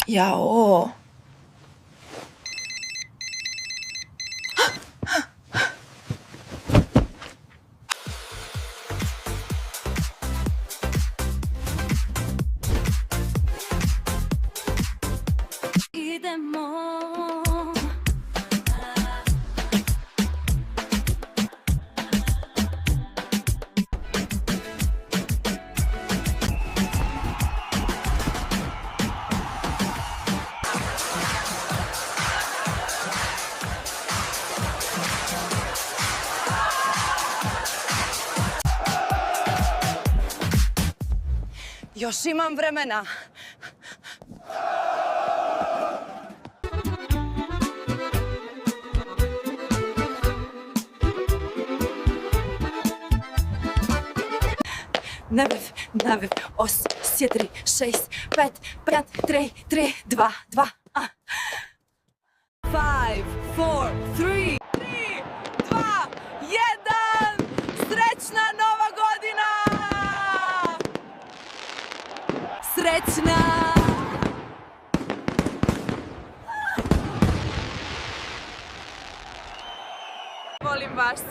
Jao. Idemo. Još imam vremena. Nebev, 8, 7, 6, 5, 5, 3, 3, 2, 2. 5, 4, 3, 2, 1. Srećna Nova godina! Srećna! Volim vas.